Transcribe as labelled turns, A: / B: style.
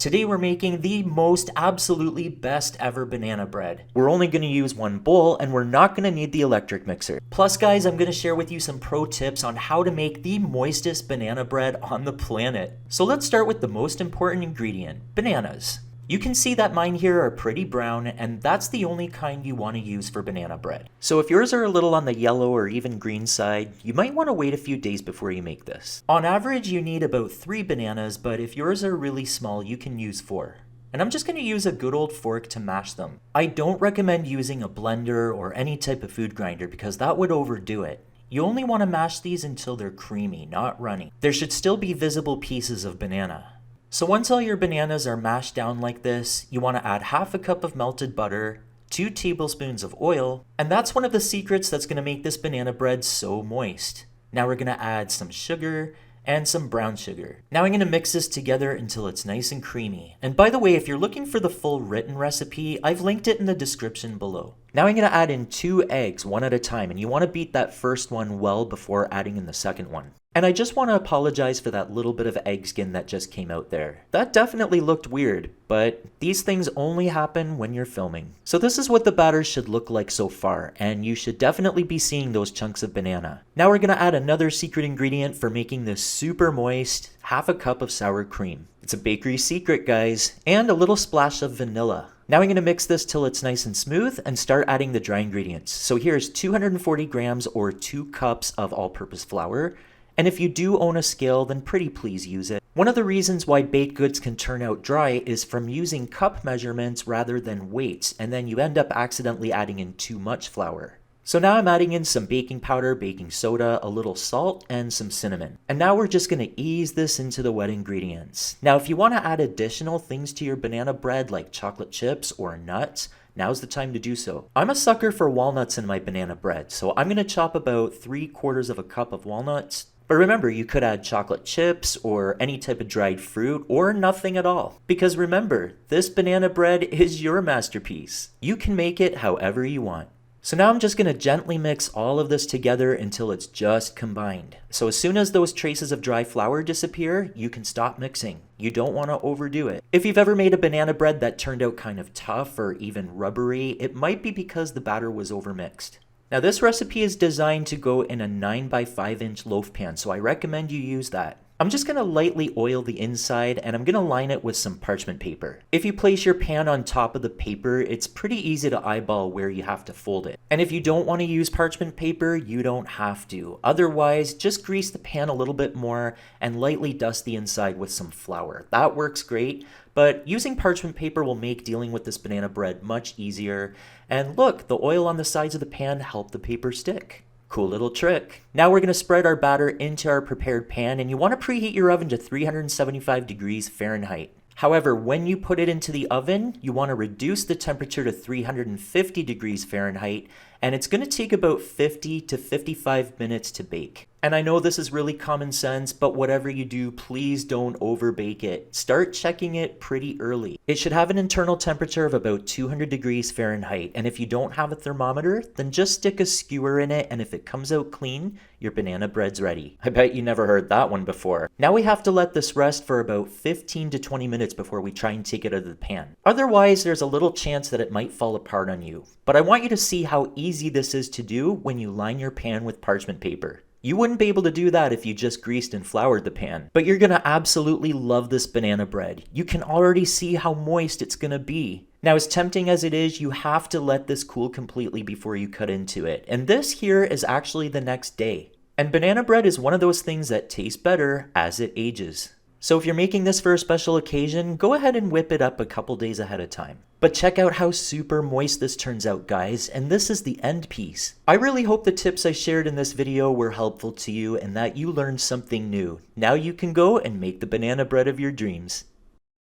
A: Today we're making the most absolutely best ever banana bread. We're only going to use one bowl and we're not going to need the electric mixer. Plus guys, I'm going to share with you some pro tips on how to make the moistest banana bread on the planet. So let's start with the most important ingredient, bananas. You can see that mine here are pretty brown, and that's the only kind you want to use for banana bread. So if yours are a little on the yellow or even green side, you might want to wait a few days before you make this. On average, you need about 3 bananas, but if yours are really small, you can use 4. And I'm just going to use a good old fork to mash them. I don't recommend using a blender or any type of food grinder because that would overdo it. You only want to mash these until they're creamy, not runny. There should still be visible pieces of banana. So once all your bananas are mashed down like this, you want to add half a cup of melted butter, 2 tablespoons of oil, and that's one of the secrets that's going to make this banana bread so moist. Now we're going to add some sugar and some brown sugar. Now I'm going to mix this together until it's nice and creamy. And by the way, if you're looking for the full written recipe, I've linked it in the description below. Now I'm going to add in 2 eggs one at a time, and you want to beat that first one well before adding in the second one. And I just want to apologize for that little bit of egg skin that just came out there. That definitely looked weird, but these things only happen when you're filming. So this is what the batter should look like so far, and you should definitely be seeing those chunks of banana. Now we're going to add another secret ingredient for making this super moist, half a cup of sour cream. It's a bakery secret, guys, and a little splash of vanilla. Now I'm going to mix this till it's nice and smooth and start adding the dry ingredients. So here's 240 grams or 2 cups of all-purpose flour. And if you do own a scale, then pretty please use it. One of the reasons why baked goods can turn out dry is from using cup measurements rather than weights, and then you end up accidentally adding in too much flour. So now I'm adding in some baking powder, baking soda, a little salt, and some cinnamon. And now we're just going to ease this into the wet ingredients. Now if you want to add additional things to your banana bread like chocolate chips or nuts, now's the time to do so. I'm a sucker for walnuts in my banana bread, so I'm going to chop about 3/4 of a cup of walnuts. But remember, you could add chocolate chips or any type of dried fruit or nothing at all. Because remember, this banana bread is your masterpiece. You can make it however you want. So now I'm just going to gently mix all of this together until it's just combined. So as soon as those traces of dry flour disappear, you can stop mixing. You don't want to overdo it. If you've ever made a banana bread that turned out kind of tough or even rubbery, it might be because the batter was overmixed. Now this recipe is designed to go in a 9 by 5 inch loaf pan, so I recommend you use that. I'm just going to lightly oil the inside and I'm going to line it with some parchment paper. If you place your pan on top of the paper, it's pretty easy to eyeball where you have to fold it. And if you don't want to use parchment paper, you don't have to. Otherwise, just grease the pan a little bit more and lightly dust the inside with some flour. That works great, but using parchment paper will make dealing with this banana bread much easier. And look, the oil on the sides of the pan helped the paper stick. Cool little trick. Now we're going to spread our batter into our prepared pan, and you want to preheat your oven to 375 degrees Fahrenheit. However, when you put it into the oven, you want to reduce the temperature to 350 degrees Fahrenheit, and it's going to take about 50 to 55 minutes to bake. And I know this is really common sense, but whatever you do, please don't overbake it. Start checking it pretty early. It should have an internal temperature of about 200 degrees Fahrenheit, and if you don't have a thermometer, then just stick a skewer in it, and if it comes out clean, your banana bread's ready. I bet you never heard that one before. Now we have to let this rest for about 15 to 20 minutes before we try and take it out of the pan. Otherwise, there's a little chance that it might fall apart on you. But I want you to see how easy this is to do when you line your pan with parchment paper. You wouldn't be able to do that if you just greased and floured the pan. But you're gonna absolutely love this banana bread. You can already see how moist it's gonna be. Now, as tempting as it is, you have to let this cool completely before you cut into it. And this here is actually the next day. And banana bread is one of those things that tastes better as it ages. So if you're making this for a special occasion, go ahead and whip it up a couple days ahead of time. But check out how super moist this turns out, guys, and this is the end piece. I really hope the tips I shared in this video were helpful to you and that you learned something new. Now you can go and make the banana bread of your dreams.